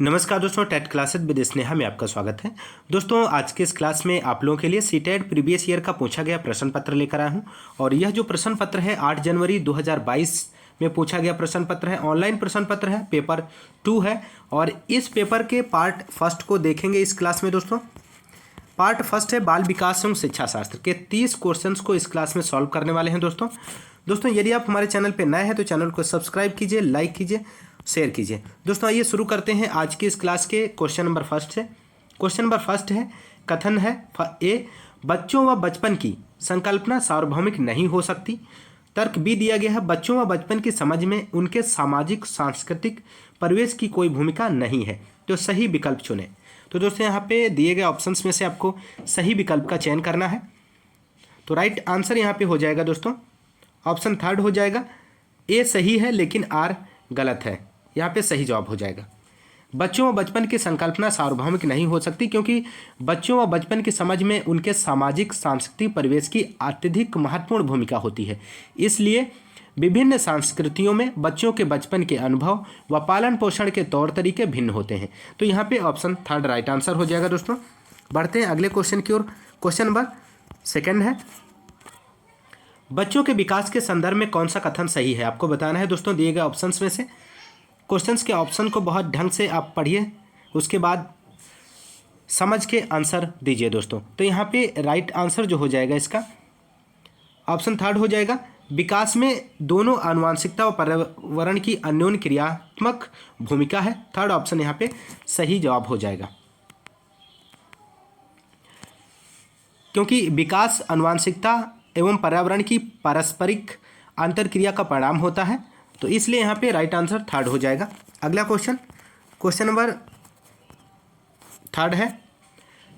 नमस्कार दोस्तों, TET classes with Sneha में आपका स्वागत है। दोस्तों, आज के इस क्लास में आप लोगों के लिए सीटेट प्रीवियस ईयर का पूछा गया प्रश्न पत्र लेकर आया हूं। और यह जो प्रश्न पत्र है 8 जनवरी 2022 में पूछा गया प्रश्न पत्र है, ऑनलाइन प्रश्न पत्र है, पेपर 2 है। और इस पेपर के पार्ट फर्स्ट को देखेंगे इस क्लास में। दोस्तों, पार्ट फर्स्ट है बाल विकास एवं शिक्षा शास्त्र के 30 क्वेश्चन को इस क्लास में सॉल्व करने वाले हैं। दोस्तों यदि आप हमारे चैनल पर नए हैं तो चैनल को सब्सक्राइब कीजिए, लाइक कीजिए, शेयर कीजिए। दोस्तों आइए शुरू करते हैं आज की इस क्लास के क्वेश्चन नंबर फर्स्ट से। क्वेश्चन नंबर फर्स्ट है, कथन है ए, बच्चों व बचपन की संकल्पना सार्वभौमिक नहीं हो सकती। तर्क बी दिया गया है, बच्चों व बचपन की समझ में उनके सामाजिक सांस्कृतिक परिवेश की कोई भूमिका नहीं है। तो सही विकल्प चुनें। तो दोस्तों यहाँ पे दिए गए ऑप्शंस में से आपको सही विकल्प का चयन करना है। तो राइट आंसर यहाँ पे हो जाएगा दोस्तों ऑप्शन थर्ड हो जाएगा। ए सही है लेकिन आर गलत है। यहाँ पे सही जवाब हो जाएगा। बच्चों व बचपन की संकल्पना सार्वभौमिक नहीं हो सकती क्योंकि बच्चों व बचपन की समझ में उनके सामाजिक सांस्कृतिक परिवेश की अत्यधिक महत्वपूर्ण भूमिका होती है। इसलिए विभिन्न संस्कृतियों में बच्चों के बचपन के अनुभव व पालन पोषण के तौर तरीके भिन्न होते हैं। तो यहाँ पे ऑप्शन थर्ड राइट आंसर हो जाएगा। दोस्तों बढ़ते हैं अगले क्वेश्चन की ओर। क्वेश्चन नंबर सेकेंड है, बच्चों के विकास के संदर्भ में कौन सा कथन सही है, आपको बताना है। दोस्तों दिए गए ऑप्शंस में से क्वेश्चंस के ऑप्शन को बहुत ढंग से आप पढ़िए, उसके बाद समझ के आंसर दीजिए। दोस्तों तो यहाँ पे राइट आंसर जो हो जाएगा इसका ऑप्शन थर्ड हो जाएगा। विकास में दोनों आनुवंशिकता और पर्यावरण की अन्योन्य क्रियात्मक भूमिका है। थर्ड ऑप्शन यहाँ पे सही जवाब हो जाएगा क्योंकि विकास आनुवंशिकता एवं पर्यावरण की पारस्परिक अंतरक्रिया का परिणाम होता है। तो इसलिए यहाँ पे राइट आंसर थर्ड हो जाएगा। अगला क्वेश्चन नंबर थर्ड है,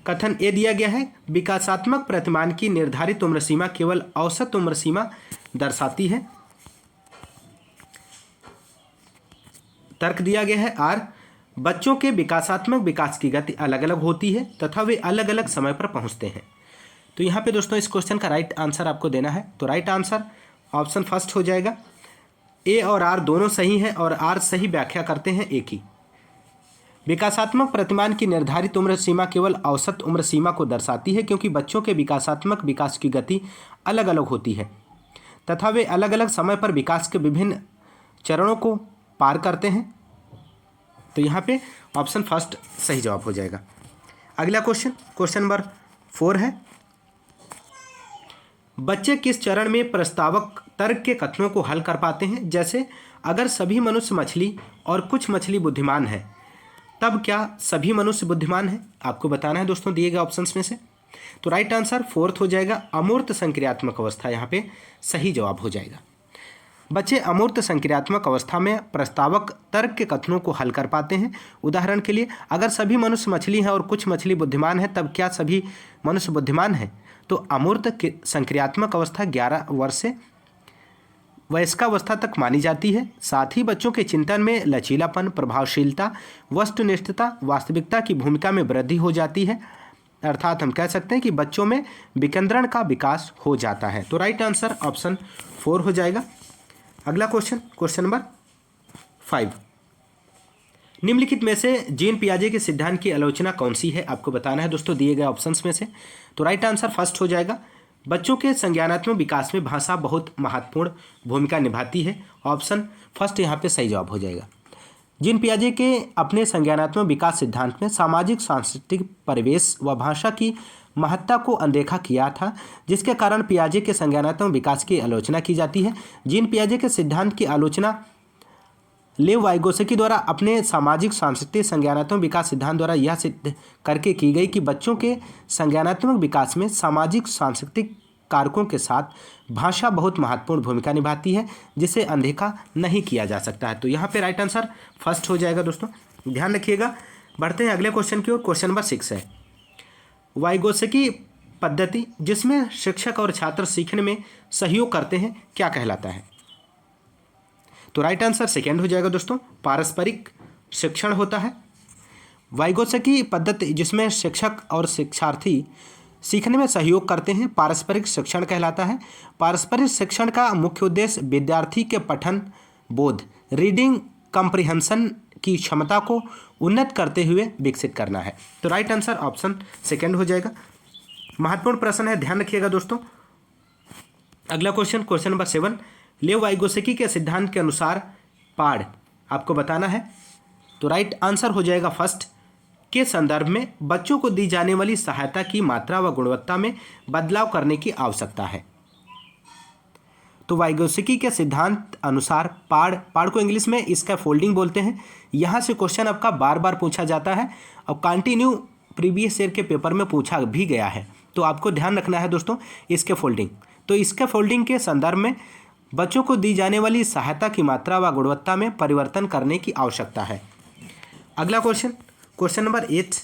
कथन ए दिया गया है, विकासात्मक प्रतिमान की निर्धारित उम्र सीमा केवल औसत उम्र सीमा दर्शाती है। तर्क दिया गया है आर, बच्चों के विकासात्मक विकास की गति अलग अलग होती है तथा वे अलग अलग समय पर पहुंचते हैं। तो यहाँ पे दोस्तों इस क्वेश्चन का राइट आंसर आपको देना है। तो राइट आंसर ऑप्शन फर्स्ट हो जाएगा। ए और आर दोनों सही हैं और आर सही व्याख्या करते हैं ए की। विकासात्मक प्रतिमान की निर्धारित उम्र सीमा केवल औसत उम्र सीमा को दर्शाती है क्योंकि बच्चों के विकासात्मक विकास की गति अलग अलग होती है तथा वे अलग अलग समय पर विकास के विभिन्न चरणों को पार करते हैं। तो यहाँ पे ऑप्शन फर्स्ट सही जवाब हो जाएगा। अगला क्वेश्चन नंबर 4 है, बच्चे किस चरण में प्रस्तावक तर्क के कथनों को हल कर पाते हैं। जैसे अगर सभी मनुष्य मछली और कुछ मछली बुद्धिमान है तब क्या सभी मनुष्य बुद्धिमान है, आपको बताना है दोस्तों दिए गए ऑप्शंस में से। तो राइट आंसर फोर्थ हो जाएगा, अमूर्त संक्रियात्मक अवस्था यहाँ पे सही जवाब हो जाएगा। बच्चे अमूर्त संक्रियात्मक अवस्था में प्रस्तावक तर्क के कथनों को हल कर पाते हैं। उदाहरण के लिए अगर सभी मनुष्य मछली हैं और कुछ मछली बुद्धिमान है तब क्या सभी मनुष्य बुद्धिमान है। तो अमूर्त संक्रियात्मक अवस्था 11 वर्ष से वयस्कावस्था तक मानी जाती है। साथ ही बच्चों के चिंतन में लचीलापन, प्रभावशीलता, वस्तुनिष्ठता, वास्तविकता की भूमिका में वृद्धि हो जाती है। अर्थात हम कह सकते हैं कि बच्चों में विकेंद्रण का विकास हो जाता है। तो राइट आंसर ऑप्शन 4 हो जाएगा। अगला क्वेश्चन नंबर 5, निम्नलिखित में से जीन पियाजे के सिद्धांत की आलोचना कौन सी है, आपको बताना है दोस्तों दिए गए ऑप्शंस में से। तो राइट आंसर फर्स्ट हो जाएगा, बच्चों के संज्ञानात्मक विकास में भाषा बहुत महत्वपूर्ण भूमिका निभाती है। ऑप्शन फर्स्ट यहाँ पे सही जवाब हो जाएगा। जीन पियाजे के अपने संज्ञानात्मक विकास सिद्धांत में सामाजिक सांस्कृतिक परिवेश व भाषा की महत्ता को अनदेखा किया था, जिसके कारण पियाजे के संज्ञानात्मक विकास की आलोचना की जाती है। जीन पियाजे के सिद्धांत की आलोचना लेव वाइगोत्स्की द्वारा अपने सामाजिक सांस्कृतिक संज्ञानात्मक विकास सिद्धांत द्वारा यह सिद्ध करके की गई कि बच्चों के संज्ञानात्मक विकास में सामाजिक सांस्कृतिक कारकों के साथ भाषा बहुत महत्वपूर्ण भूमिका निभाती है, जिसे अनदेखा नहीं किया जा सकता है। तो यहाँ पे राइट आंसर फर्स्ट हो जाएगा। दोस्तों ध्यान रखिएगा। बढ़ते हैं अगले क्वेश्चन की ओर। क्वेश्चन नंबर 6 है, वाइगोत्स्की पद्धति जिसमें शिक्षक और छात्र सीखने में सहयोग करते हैं क्या कहलाता है। तो राइट आंसर सेकेंड हो जाएगा दोस्तों, पारस्परिक शिक्षण होता है। वाइगोत्स्की पद्धति जिसमें शिक्षक और शिक्षार्थी सीखने में सहयोग करते हैं पारस्परिक शिक्षण कहलाता है। पारस्परिक शिक्षण का मुख्य उद्देश्य विद्यार्थी के पठन बोध, रीडिंग कम्प्रिहेंशन की क्षमता को उन्नत करते हुए विकसित करना है। तो राइट आंसर ऑप्शन सेकंड हो जाएगा। महत्वपूर्ण प्रश्न है, ध्यान रखिएगा दोस्तों। अगला क्वेश्चन, क्वेश्चन नंबर 7, लेव वाइगोत्स्की के सिद्धांत के अनुसार पाड़ आपको बताना है। तो राइट आंसर हो जाएगा फर्स्ट, के संदर्भ में बच्चों को दी जाने वाली सहायता की मात्रा व गुणवत्ता में बदलाव करने की आवश्यकता है। तो वाइगोत्स्की के सिद्धांत अनुसार पाड़ को इंग्लिश में इसका फोल्डिंग बोलते हैं। यहाँ से क्वेश्चन आपका बार बार पूछा जाता है और कंटिन्यू प्रीवियस ईयर के पेपर में पूछा भी गया है। तो आपको ध्यान रखना है दोस्तों इसके फोल्डिंग। तो इसके फोल्डिंग के संदर्भ में बच्चों को दी जाने वाली सहायता की मात्रा व गुणवत्ता में परिवर्तन करने की आवश्यकता है। अगला question, question number 8,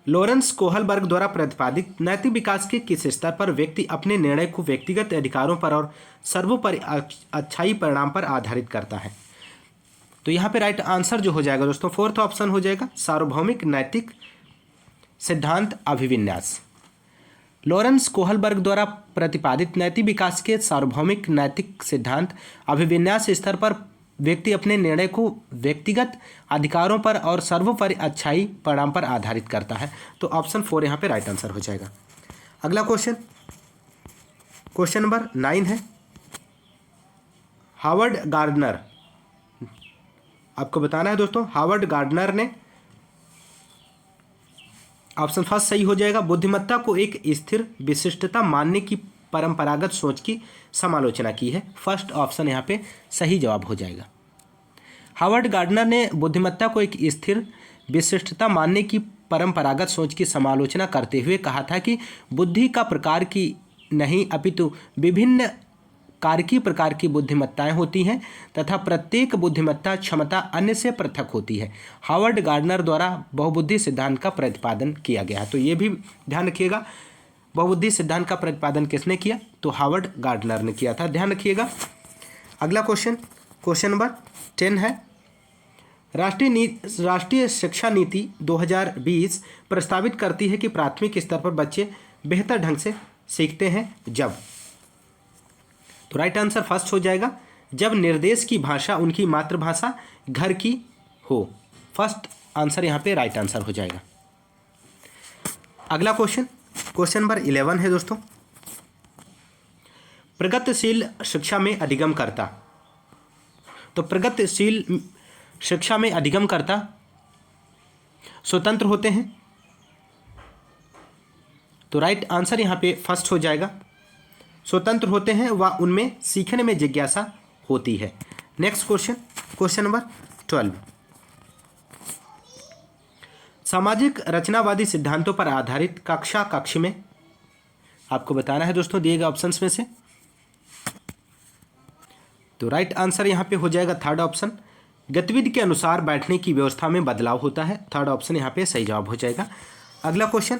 Lawrence Kohlberg द्वारा प्रतिपादित नैतिक विकास के किस स्तर पर व्यक्ति अपने निर्णय को व्यक्तिगत अधिकारों पर और सर्वोपरि अच्छाई परिणाम पर आधारित करता है। तो यहाँ पे राइट आंसर जो हो जाएगा दोस्तों, फोर्थ ऑप्शन हो जाएगा, सार्वभौमिक नैतिक सिद्धांत अभिविन्यास। लॉरेंस कोहलबर्ग द्वारा प्रतिपादित नैतिक विकास के सार्वभौमिक नैतिक सिद्धांत अभिविन्यास स्तर पर व्यक्ति अपने निर्णय को व्यक्तिगत अधिकारों पर और सर्वोपरि अच्छाई परिणाम पर आधारित करता है। तो ऑप्शन 4 यहाँ पे राइट आंसर हो जाएगा। अगला क्वेश्चन, क्वेश्चन नंबर 9 है, हावर्ड गार्डनर, आपको बताना है दोस्तों, हावर्ड गार्डनर ने, ऑप्शन फर्स्ट सही हो जाएगा, बुद्धिमत्ता को एक स्थिर विशिष्टता मानने की परंपरागत सोच की समालोचना की है। फर्स्ट ऑप्शन यहाँ पे सही जवाब हो जाएगा। हावर्ड गार्डनर ने बुद्धिमत्ता को एक स्थिर विशिष्टता मानने की परंपरागत सोच की समालोचना करते हुए कहा था कि बुद्धि का प्रकार की नहीं अपितु विभिन्न कारकी प्रकार की बुद्धिमत्ताएं होती हैं तथा प्रत्येक बुद्धिमत्ता क्षमता अन्य से पृथक होती है। हावर्ड गार्डनर द्वारा बहुबुद्धि सिद्धांत का प्रतिपादन किया गया है। तो ये भी ध्यान रखिएगा, बहुबुद्धि सिद्धांत का प्रतिपादन किसने किया? तो हावर्ड गार्डनर ने किया था, ध्यान रखिएगा। अगला क्वेश्चन, क्वेश्चन नंबर 10 है, राष्ट्रीय शिक्षा नीति 2020 प्रस्तावित करती है कि प्राथमिक स्तर पर बच्चे बेहतर ढंग से सीखते हैं जब। तो राइट आंसर फर्स्ट हो जाएगा, जब निर्देश की भाषा उनकी मातृभाषा घर की हो। फर्स्ट आंसर यहाँ पे राइट आंसर हो जाएगा। अगला क्वेश्चन, क्वेश्चन नंबर 11 है दोस्तों, प्रगतिशील शिक्षा में अधिगमकर्ता। तो प्रगतिशील शिक्षा में अधिगमकर्ता स्वतंत्र होते हैं। तो राइट आंसर यहाँ पे फर्स्ट हो जाएगा, स्वतंत्र होते हैं व उनमें सीखने में जिज्ञासा होती है। नेक्स्ट क्वेश्चन, क्वेश्चन नंबर 12, सामाजिक रचनावादी सिद्धांतों पर आधारित कक्षा कक्ष में आपको बताना है दोस्तों दिए गए ऑप्शंस में से। तो राइट आंसर यहाँ पे हो जाएगा थर्ड ऑप्शन, गतिविधि के अनुसार बैठने की व्यवस्था में बदलाव होता है। थर्ड ऑप्शन यहाँ पे सही जवाब हो जाएगा। अगला क्वेश्चन,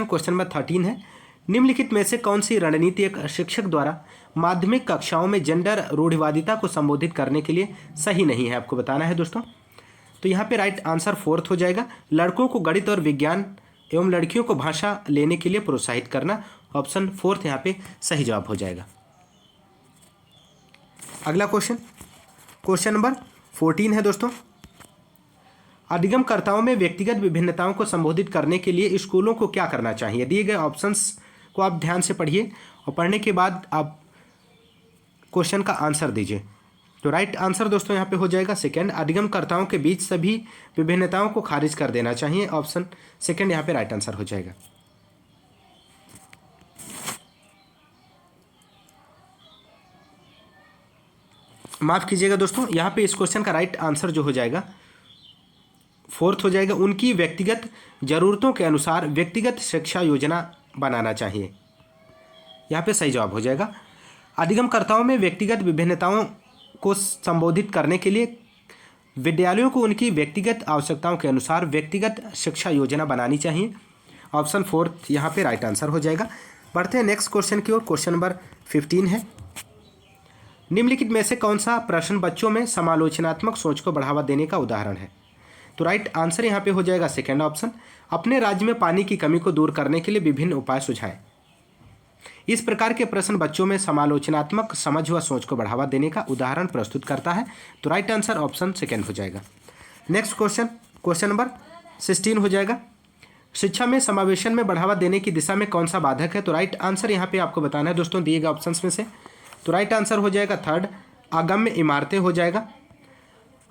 क्वेश्चन नंबर 13 है, निम्नलिखित में से कौन सी रणनीति एक शिक्षक द्वारा माध्यमिक कक्षाओं में जेंडर रूढ़िवादिता को संबोधित करने के लिए सही नहीं है? आपको बताना है दोस्तों। तो यहाँ पे राइट आंसर फोर्थ हो जाएगा, लड़कों को गणित और विज्ञान एवं लड़कियों को भाषा लेने के लिए प्रोत्साहित करना। ऑप्शन फोर्थ यहाँ पे सही जवाब हो जाएगा। अगला क्वेश्चन, क्वेश्चन नंबर 14 है दोस्तों, अधिगमकर्ताओं में व्यक्तिगत विभिन्नताओं को संबोधित करने के लिए स्कूलों को क्या करना चाहिए? दिए गए ऑप्शंस को आप ध्यान से पढ़िए और पढ़ने के बाद आप क्वेश्चन का आंसर दीजिए। तो राइट आंसर दोस्तों यहाँ पे हो जाएगा सेकंड, अधिगमकर्ताओं के बीच सभी विभिन्नताओं को खारिज कर देना चाहिए। ऑप्शन सेकंड यहाँ पे राइट आंसर हो जाएगा। माफ कीजिएगा दोस्तों, यहाँ पे इस क्वेश्चन का राइट आंसर जो हो जाएगा फोर्थ हो जाएगा, उनकी व्यक्तिगत जरूरतों के अनुसार व्यक्तिगत शिक्षा योजना बनाना चाहिए। यहाँ पे सही जवाब हो जाएगा। अधिगमकर्ताओं में व्यक्तिगत विभिन्नताओं को संबोधित करने के लिए विद्यालयों को उनकी व्यक्तिगत आवश्यकताओं के अनुसार व्यक्तिगत शिक्षा योजना बनानी चाहिए। ऑप्शन फोर्थ यहाँ पे राइट आंसर हो जाएगा। बढ़ते हैं नेक्स्ट क्वेश्चन की ओर। क्वेश्चन नंबर 15 है, निम्नलिखित में से कौन सा प्रश्न बच्चों में समालोचनात्मक सोच को बढ़ावा देने का उदाहरण है? तो राइट आंसर यहाँ पे हो जाएगा सेकेंड ऑप्शन, अपने राज्य में पानी की कमी को दूर करने के लिए विभिन्न उपाय सुझाएं। इस प्रकार के प्रश्न बच्चों में समालोचनात्मक समझ व सोच को बढ़ावा देने का उदाहरण प्रस्तुत करता है। तो राइट आंसर ऑप्शन सेकेंड हो जाएगा। नेक्स्ट क्वेश्चन नंबर 16 हो जाएगा। शिक्षा में समावेशन में बढ़ावा देने की दिशा में कौन सा बाधक है? तो राइट आंसर यहाँ पे आपको बताना है दोस्तों दिए गए ऑप्शंस में से। तो राइट आंसर हो जाएगा थर्ड, अगम्य इमारतें हो जाएगा।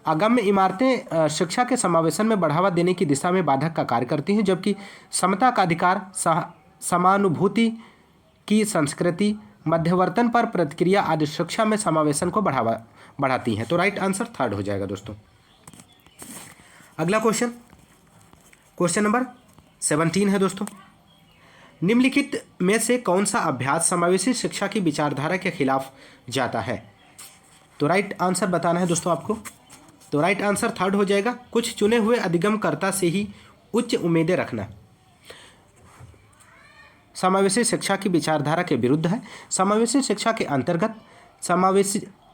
अगम्य इमारतें शिक्षा के समावेशन में बढ़ावा देने की दिशा में बाधक का कार्य करती हैं, जबकि समता का अधिकार, समानुभूति की संस्कृति, मध्यवर्तन पर प्रतिक्रिया आदि शिक्षा में समावेशन को बढ़ाती हैं। तो राइट आंसर थर्ड हो जाएगा दोस्तों। अगला क्वेश्चन नंबर 17 है दोस्तों। निम्नलिखित में से कौन सा अभ्यास समावेशी शिक्षा की विचारधारा के खिलाफ जाता है? तो राइट आंसर बताना है दोस्तों आपको। तो राइट आंसर थर्ड हो जाएगा, कुछ चुने हुए अधिगमकर्ता से ही उच्च उम्मीदें रखना। समावेशी शिक्षा की विचारधारा के विरुद्ध है। समावेशी शिक्षा के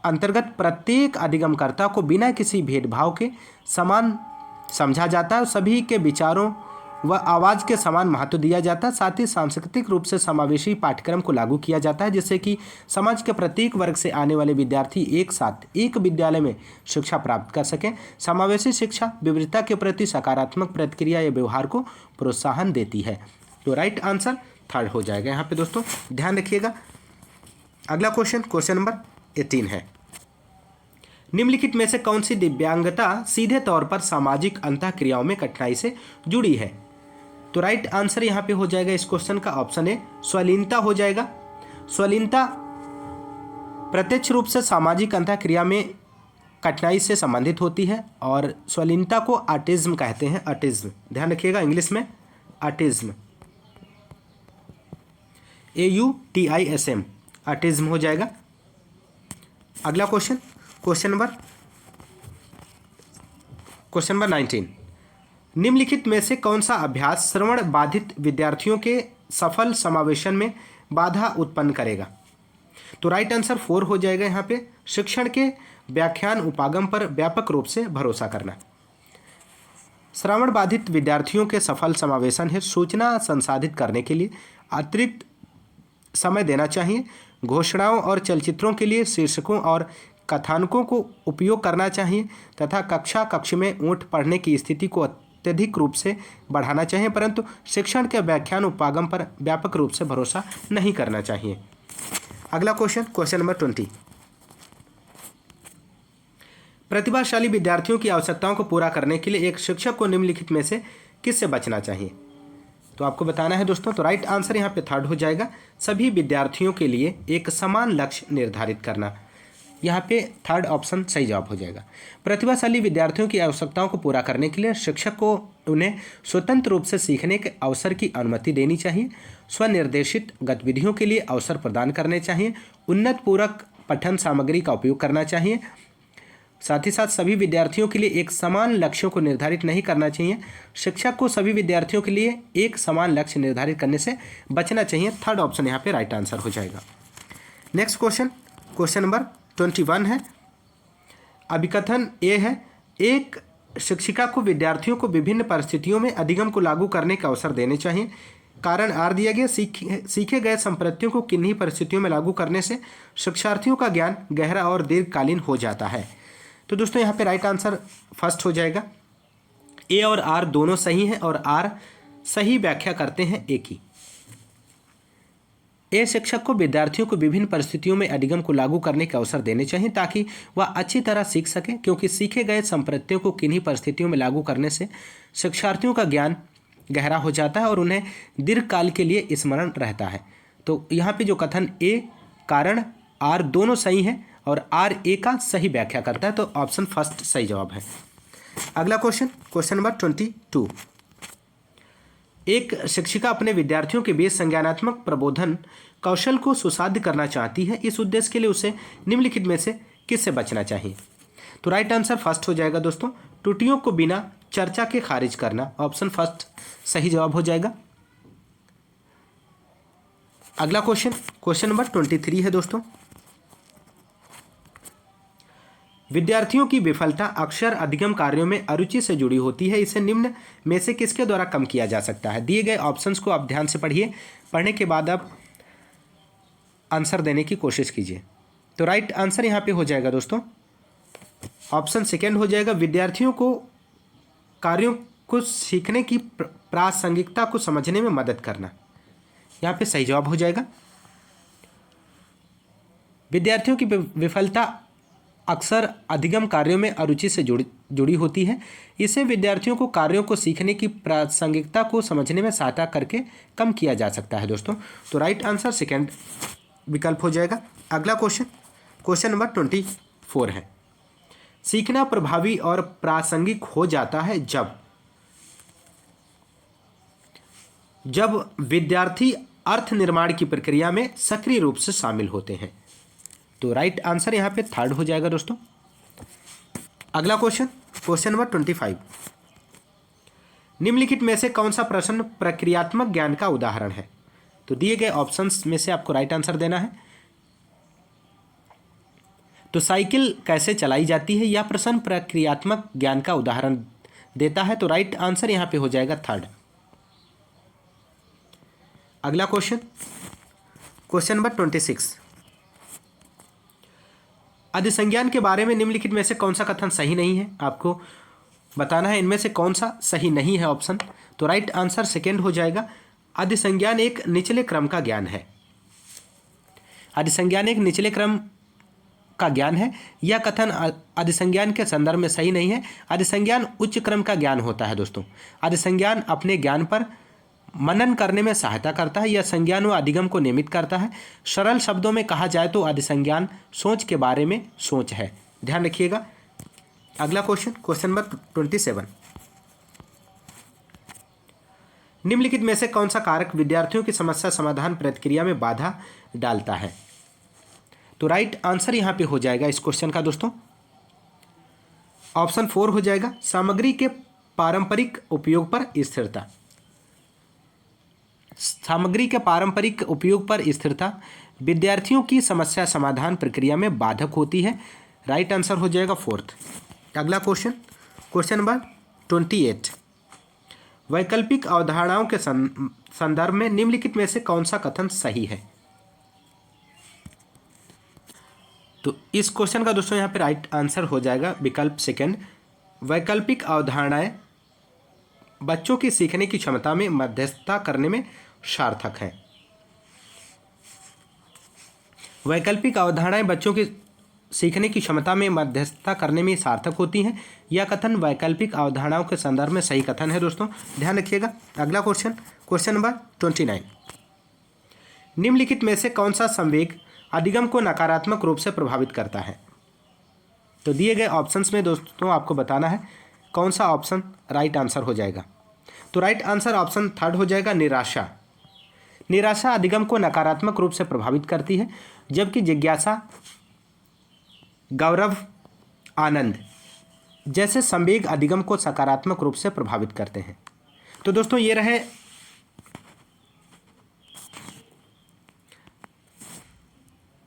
अंतर्गत प्रत्येक अधिगमकर्ता को बिना किसी भेदभाव के समान समझा जाता है और सभी के विचारों व आवाज़ के समान महत्व दिया जाता है। साथ ही सांस्कृतिक रूप से समावेशी पाठ्यक्रम को लागू किया जाता है, जिससे कि समाज के प्रत्येक वर्ग से आने वाले विद्यार्थी एक साथ एक विद्यालय में शिक्षा प्राप्त कर सकें। समावेशी शिक्षा विविधता के प्रति सकारात्मक प्रतिक्रिया या व्यवहार को प्रोत्साहन देती है। तो राइट आंसर थर्ड हो जाएगा यहाँ पे दोस्तों, ध्यान रखिएगा। अगला क्वेश्चन नंबर 18 है। निम्नलिखित में से कौन सी दिव्यांगता सीधे तौर पर सामाजिक अंतःक्रियाओं में कठिनाई से जुड़ी है? तो राइट आंसर यहाँ पे हो जाएगा इस क्वेश्चन का ऑप्शन ए, स्वलीनता हो जाएगा। स्वलीनता प्रत्यक्ष रूप से सामाजिक अंतःक्रिया में कठिनाई से संबंधित होती है और स्वलीनता को ऑटिज्म कहते हैं। ऑटिज्म, ध्यान रखिएगा, इंग्लिश में ऑटिज्म, AUTISM, ऑटिज्म हो जाएगा। अगला क्वेश्चन नंबर 19। निम्नलिखित में से कौन सा अभ्यास श्रवण बाधित विद्यार्थियों के सफल समावेशन में बाधा उत्पन्न करेगा? तो राइट आंसर 4 हो जाएगा यहाँ पे, शिक्षण के व्याख्यान उपागम पर व्यापक रूप से भरोसा करना। श्रवण बाधित विद्यार्थियों के सफल समावेशन है सूचना संसाधित करने के लिए अतिरिक्त समय देना चाहिए। घोषणाओं और चलचित्रों के लिए शीर्षकों और कथानकों को उपयोग करना चाहिए तथा कक्ष में ऊँट पढ़ने की स्थिति को अत्यधिक रूप से बढ़ाना चाहिए, परंतु शिक्षण के व्याख्यान उपागम पर व्यापक रूप से भरोसा नहीं करना चाहिए। अगला क्वेश्चन नंबर 20। प्रतिभाशाली विद्यार्थियों की आवश्यकताओं को पूरा करने के लिए एक शिक्षक को निम्नलिखित में से किससे बचना चाहिए? तो आपको बताना है दोस्तों। तो राइट आंसर यहाँ पे थर्ड हो जाएगा, सभी विद्यार्थियों के लिए एक समान लक्ष्य निर्धारित करना। यहाँ पे थर्ड ऑप्शन सही जवाब हो जाएगा। प्रतिभाशाली विद्यार्थियों की आवश्यकताओं को पूरा करने के लिए शिक्षक को उन्हें स्वतंत्र रूप से सीखने के अवसर की अनुमति देनी चाहिए। स्वनिर्देशित गतिविधियों के लिए अवसर प्रदान करने चाहिए। उन्नत पूरक पठन सामग्री का उपयोग करना चाहिए। साथ ही साथ सभी विद्यार्थियों के लिए एक समान लक्ष्यों को निर्धारित नहीं करना चाहिए। शिक्षक को सभी विद्यार्थियों के लिए एक समान लक्ष्य निर्धारित करने से बचना चाहिए। थर्ड ऑप्शन यहाँ पे राइट आंसर हो जाएगा। नेक्स्ट क्वेश्चन नंबर 21 है। अभिकथन ए है, एक शिक्षिका को विद्यार्थियों को विभिन्न परिस्थितियों में अधिगम को लागू करने का अवसर देने चाहिए। कारण आर दिया गया, सीखे गए संप्रत्तियों को किन्हीं परिस्थितियों में लागू करने से शिक्षार्थियों का ज्ञान गहरा और दीर्घकालीन हो जाता है। तो दोस्तों यहाँ पे राइट आंसर फर्स्ट हो जाएगा। ए और आर दोनों सही हैं और आर सही व्याख्या करते हैं ए की। ए शिक्षक को विद्यार्थियों को विभिन्न परिस्थितियों में अधिगम को लागू करने का अवसर देने चाहिए ताकि वह अच्छी तरह सीख सके, क्योंकि सीखे गए संप्रत्तियों को किन्हीं परिस्थितियों में लागू करने से शिक्षार्थियों का ज्ञान गहरा हो जाता है और उन्हें दीर्घकाल के लिए स्मरण रहता है। तो यहाँ पे जो कथन ए, कारण आर दोनों सही हैं और आर ए का सही व्याख्या करता है, तो ऑप्शन फर्स्ट सही जवाब है। अगला क्वेश्चन नंबर 22। एक शिक्षिका अपने विद्यार्थियों के बीच संज्ञानात्मक प्रबोधन कौशल को सुसाध्य करना चाहती है। इस उद्देश्य के लिए उसे निम्नलिखित में से किससे बचना चाहिए? तो राइट आंसर फर्स्ट हो जाएगा दोस्तों, त्रुटियों को बिना चर्चा के खारिज करना। ऑप्शन फर्स्ट सही जवाब हो जाएगा। अगला क्वेश्चन नंबर 23 है दोस्तों। विद्यार्थियों की विफलता अक्सर अधिगम कार्यों में अरुचि से जुड़ी होती है। इसे निम्न में से किसके द्वारा कम किया जा सकता है? दिए गए ऑप्शंस को आप ध्यान से पढ़िए। पढ़ने के बाद आप आंसर देने की कोशिश कीजिए। तो राइट आंसर यहाँ पे हो जाएगा दोस्तों ऑप्शन सेकेंड हो जाएगा, विद्यार्थियों को कार्यों को सीखने की प्रासंगिकता को समझने में मदद करना। यहाँ पे सही जवाब हो जाएगा। विद्यार्थियों की विफलता अक्सर अधिगम कार्यों में अरुचि से जुड़ी होती है। इसे विद्यार्थियों को कार्यों को सीखने की प्रासंगिकता को समझने में सहायता करके कम किया जा सकता है दोस्तों। तो राइट आंसर सेकंड विकल्प हो जाएगा। अगला क्वेश्चन नंबर 24 है, सीखना प्रभावी और प्रासंगिक हो जाता है जब विद्यार्थी अर्थ निर्माण की प्रक्रिया में सक्रिय रूप से शामिल होते हैं। तो राइट आंसर यहाँ पे थर्ड हो जाएगा दोस्तों। अगला क्वेश्चन नंबर 25, निम्नलिखित में से कौन सा प्रश्न प्रक्रियात्मक ज्ञान का उदाहरण है? तो दिए गए ऑप्शंस में से आपको राइट आंसर देना है। तो साइकिल कैसे चलाई जाती है, यह प्रश्न प्रक्रियात्मक ज्ञान का उदाहरण देता है। तो राइट आंसर यहाँ पे हो जाएगा थर्ड। अगला क्वेश्चन नंबर 26, अधिसंज्ञान के बारे में निम्नलिखित में से कौन सा कथन सही नहीं है? आपको बताना है इनमें से कौन सा सही नहीं है ऑप्शन। तो राइट आंसर सेकेंड हो जाएगा, अधिसंज्ञान एक निचले क्रम का ज्ञान है। अधिसंज्ञान एक निचले क्रम का ज्ञान है। यह कथन अधिसंज्ञान के संदर्भ में सही नहीं है। अधिसंज्ञान उच्च क्रम का ज्ञान होता है दोस्तों। अधिसंज्ञान अपने ज्ञान पर मनन करने में सहायता करता है। यह संज्ञान व अधिगम को नियमित करता है। सरल शब्दों में कहा जाए तो अधिसंज्ञान सोच के बारे में सोच है। ध्यान रखिएगा। अगला क्वेश्चन नंबर 27, निम्नलिखित में से कौन सा कारक विद्यार्थियों की समस्या समाधान प्रक्रिया में बाधा डालता है? तो राइट आंसर यहां पे हो जाएगा इस क्वेश्चन का दोस्तों ऑप्शन 4 हो जाएगा, सामग्री के पारंपरिक उपयोग पर स्थिरता। सामग्री के पारंपरिक उपयोग पर स्थिरता विद्यार्थियों की समस्या समाधान प्रक्रिया में बाधक होती है। राइट आंसर हो जाएगा फोर्थ। अगला क्वेश्चन नंबर 28, वैकल्पिक अवधारणाओं के संदर्भ में निम्नलिखित में से कौन सा कथन सही है? तो इस क्वेश्चन का दोस्तों यहाँ पे राइट आंसर हो जाएगा विकल्प सेकंड, वैकल्पिक अवधारणाएं बच्चों की सीखने की क्षमता में मध्यस्थता करने में सार्थक है। वैकल्पिक अवधारणाएं बच्चों की सीखने की क्षमता में मध्यस्थता करने में सार्थक होती हैं। यह कथन वैकल्पिक अवधारणाओं के संदर्भ में सही कथन है दोस्तों, ध्यान रखिएगा। अगला क्वेश्चन नंबर 29, निम्नलिखित में से कौन सा संवेग अधिगम को नकारात्मक रूप से प्रभावित करता है? तो दिए गए ऑप्शंस में दोस्तों आपको बताना है कौन सा ऑप्शन राइट आंसर हो जाएगा। तो राइट आंसर ऑप्शन थर्ड हो जाएगा, निराशा। निराशा अधिगम को नकारात्मक रूप से प्रभावित करती है, जबकि जिज्ञासा, गौरव, आनंद जैसे संवेग अधिगम को सकारात्मक रूप से प्रभावित करते हैं। तो दोस्तों ये रहे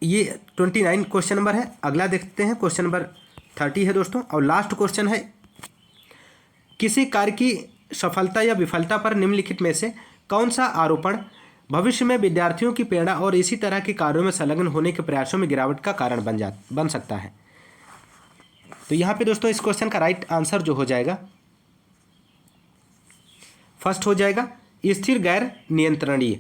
ये 29 क्वेश्चन नंबर है। अगला देखते हैं क्वेश्चन नंबर 30 है दोस्तों, और लास्ट क्वेश्चन है, किसी कार्य की सफलता या विफलता पर निम्नलिखित में से कौन सा आरोपण भविष्य में विद्यार्थियों की प्रेरणा और इसी तरह के कार्यों में संलग्न होने के प्रयासों में गिरावट का कारण बन सकता है? तो यहाँ पे दोस्तों इस क्वेश्चन का राइट आंसर जो हो जाएगा फर्स्ट हो जाएगा, स्थिर गैर नियंत्रणीय।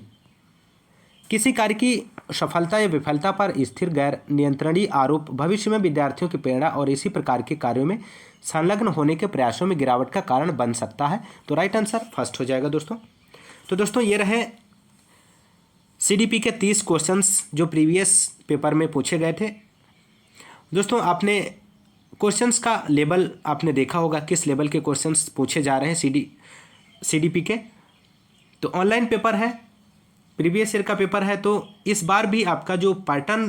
किसी कार्य की सफलता या विफलता पर स्थिर गैर नियंत्रणीय आरोप भविष्य में विद्यार्थियों की प्रेरणा और इसी प्रकार के कार्यों में संलग्न होने के प्रयासों में गिरावट का कारण बन सकता है। तो राइट आंसर फर्स्ट हो जाएगा दोस्तों। तो दोस्तों ये रहे सीडीपी के 30 क्वेश्चंस जो प्रीवियस पेपर में पूछे गए थे। दोस्तों आपने क्वेश्चंस का लेवल आपने देखा होगा, किस लेवल के क्वेश्चंस पूछे जा रहे हैं सीडीपी के। तो ऑनलाइन पेपर है, प्रीवियस ईयर का पेपर है, तो इस बार भी आपका जो पैटर्न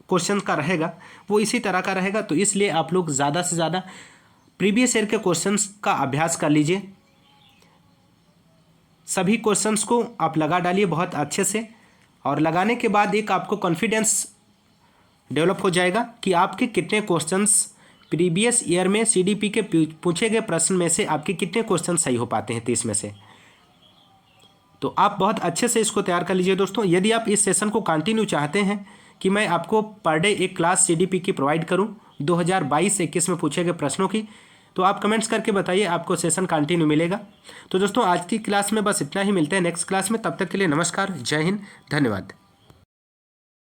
क्वेश्चन का रहेगा वो इसी तरह का रहेगा। तो इसलिए आप लोग ज़्यादा से ज़्यादा प्रीवियस ईयर के क्वेश्चंस का अभ्यास कर लीजिए। सभी क्वेश्चंस को आप लगा डालिए बहुत अच्छे से, और लगाने के बाद एक आपको कॉन्फिडेंस डेवलप हो जाएगा कि आपके कितने क्वेश्चंस प्रीवियस ईयर में सीडीपी के पूछे गए प्रश्न में से आपके कितने क्वेश्चन सही हो पाते हैं 30 में से। तो आप बहुत अच्छे से इसको तैयार कर लीजिए दोस्तों। यदि आप इस सेशन को कंटिन्यू चाहते हैं कि मैं आपको पर डे एक क्लास सीडीपी की प्रोवाइड करूं 2022-21 में पूछे गए प्रश्नों की, तो आप कमेंट्स करके बताइए, आपको सेशन कंटिन्यू मिलेगा। तो दोस्तों आज की क्लास में बस इतना ही, मिलते हैं नेक्स्ट क्लास में। तब तक के लिए नमस्कार, जय हिंद, धन्यवाद।